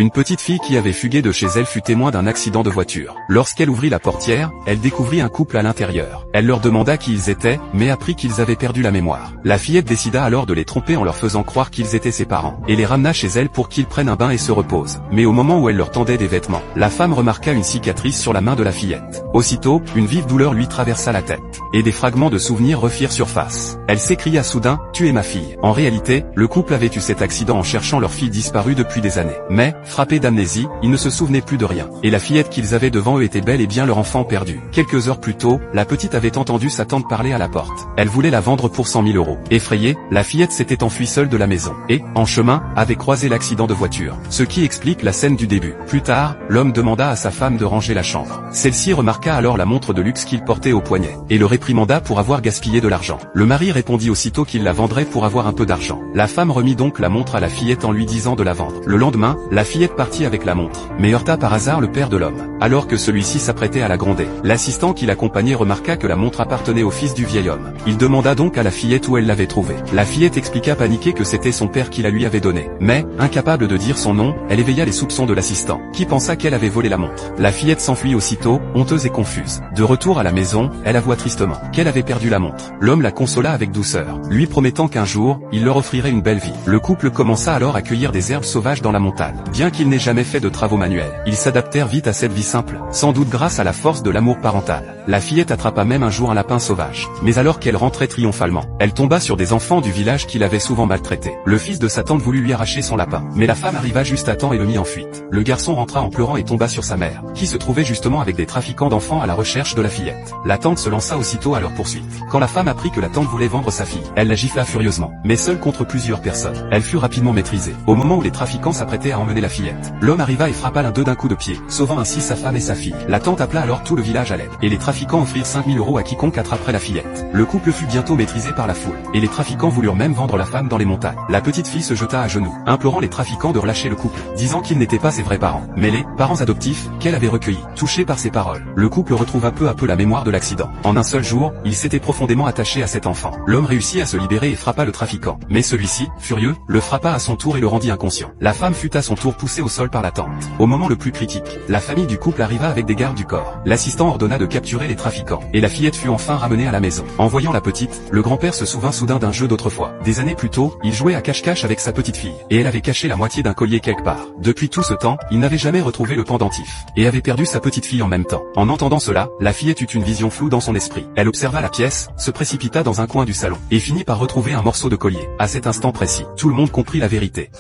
Une petite fille qui avait fugué de chez elle fut témoin d'un accident de voiture. Lorsqu'elle ouvrit la portière, elle découvrit un couple à l'intérieur. Elle leur demanda qui ils étaient, mais apprit qu'ils avaient perdu la mémoire. La fillette décida alors de les tromper en leur faisant croire qu'ils étaient ses parents, et les ramena chez elle pour qu'ils prennent un bain et se reposent. Mais au moment où elle leur tendait des vêtements, la femme remarqua une cicatrice sur la main de la fillette. Aussitôt, une vive douleur lui traversa la tête, et des fragments de souvenirs refirent surface. Elle s'écria soudain, « Tu es ma fille ». En réalité, le couple avait eu cet accident en cherchant leur fille disparue depuis des années. Mais, frappés d'amnésie, ils ne se souvenaient plus de rien. Et la fillette qu'ils avaient devant eux était bel et bien leur enfant perdu. Quelques heures plus tôt, la petite avait entendu sa tante parler à la porte. Elle voulait la vendre pour 100 000 €. Effrayée, la fillette s'était enfuie seule de la maison, et, en chemin, avait croisé l'accident de voiture. Ce qui explique la scène du début. Plus tard, l'homme demanda à sa femme de ranger la chambre. Celle-ci remarqua alors la montre de luxe qu'il portait au poignet, et le réprimanda pour avoir gaspillé de l'argent. Le mari répondit aussitôt qu'il la vendrait pour avoir un peu d'argent. La femme remit donc la montre à la fillette en lui disant de la vendre. Le lendemain, la fillette partit avec la montre, mais heurta par hasard le père de l'homme, alors que celui-ci s'apprêtait à la gronder. L'assistant qui l'accompagnait remarqua que la montre appartenait au fils du vieil homme. Il demanda donc à la fillette où elle l'avait trouvée. La fillette expliqua paniquée que c'était son père qui la lui avait donnée. Mais, incapable de dire son nom, elle éveilla les soupçons de l'assistant, qui pensa qu'elle avait volé la montre. La fillette s'enfuit aussitôt, honteuse et confuse. De retour à la maison, elle avoua tristement qu'elle avait perdu la montre. L'homme la consola avec douceur, lui promettant qu'un jour, il leur offrirait une belle vie. Le couple commença alors à cueillir des herbes sauvages dans la montagne. Bien qu'ils n'aient jamais fait de travaux manuels, ils s'adaptèrent vite à cette vie simple, sans doute grâce à la force de l'amour parental. La fillette attrapa même un jour un lapin sauvage. Mais alors qu'elle rentrait triomphalement, elle tomba sur des enfants du village qui l'avaient souvent maltraité. Le fils de sa tante voulut lui arracher son lapin, mais la femme arriva juste à temps et le mit en fuite. Le garçon rentra en pleurant et tomba sur sa mère, qui se trouvait justement avec des trafiquants d'enfants à la recherche de la fillette. La tante se lança aussitôt à leur poursuite. Quand la femme apprit que la tante voulait vendre sa fille, elle la gifla furieusement, mais seule contre plusieurs personnes. Elle fut rapidement maîtrisée. Au moment où les trafiquants s'apprêtaient à emmener la fillette, l'homme arriva et frappa l'un d'eux d'un coup de pied, sauvant ainsi sa femme et sa fille. La tante appela alors tout le village à l'aide, et les trafiquants offrirent 5 000 € à quiconque attraperait la fillette. Le couple fut bientôt maîtrisé par la foule, et les trafiquants voulurent même vendre la femme dans les montagnes. La petite fille se jeta à genoux, implorant les trafiquants de relâcher le couple, disant qu'ils n'étaient pas ses vrais parents, mais les parents adoptifs qu'elle avait recueillis. Touché par ces paroles, le couple retrouva peu à peu la mémoire de l'accident. En un seul jour, il s'était profondément attaché à cet enfant. L'homme réussit à se libérer et frappa le trafiquant, mais celui-ci, furieux, le frappa à son tour et le rendit inconscient. La femme fut à son tour poussée au sol par la tante. Au moment le plus critique, la famille du couple arriva avec des gardes du corps. L'assistant ordonna de capturer les trafiquants, et la fillette fut enfin ramenée à la maison. En voyant la petite, le grand-père se souvint soudain d'un jeu d'autrefois. Des années plus tôt, il jouait à cache-cache avec sa petite fille, et elle avait caché la moitié d'un collier quelque part. Depuis tout ce temps, il n'avait jamais retrouvé le pendentif, et avait perdu sa petite fille en même temps. En entendant cela, la fillette eut une vision floue dans son esprit. Elle observa la pièce, se précipita dans un coin du salon, et finit par retrouver un morceau de collier. À cet instant précis, tout le monde comprit la vérité.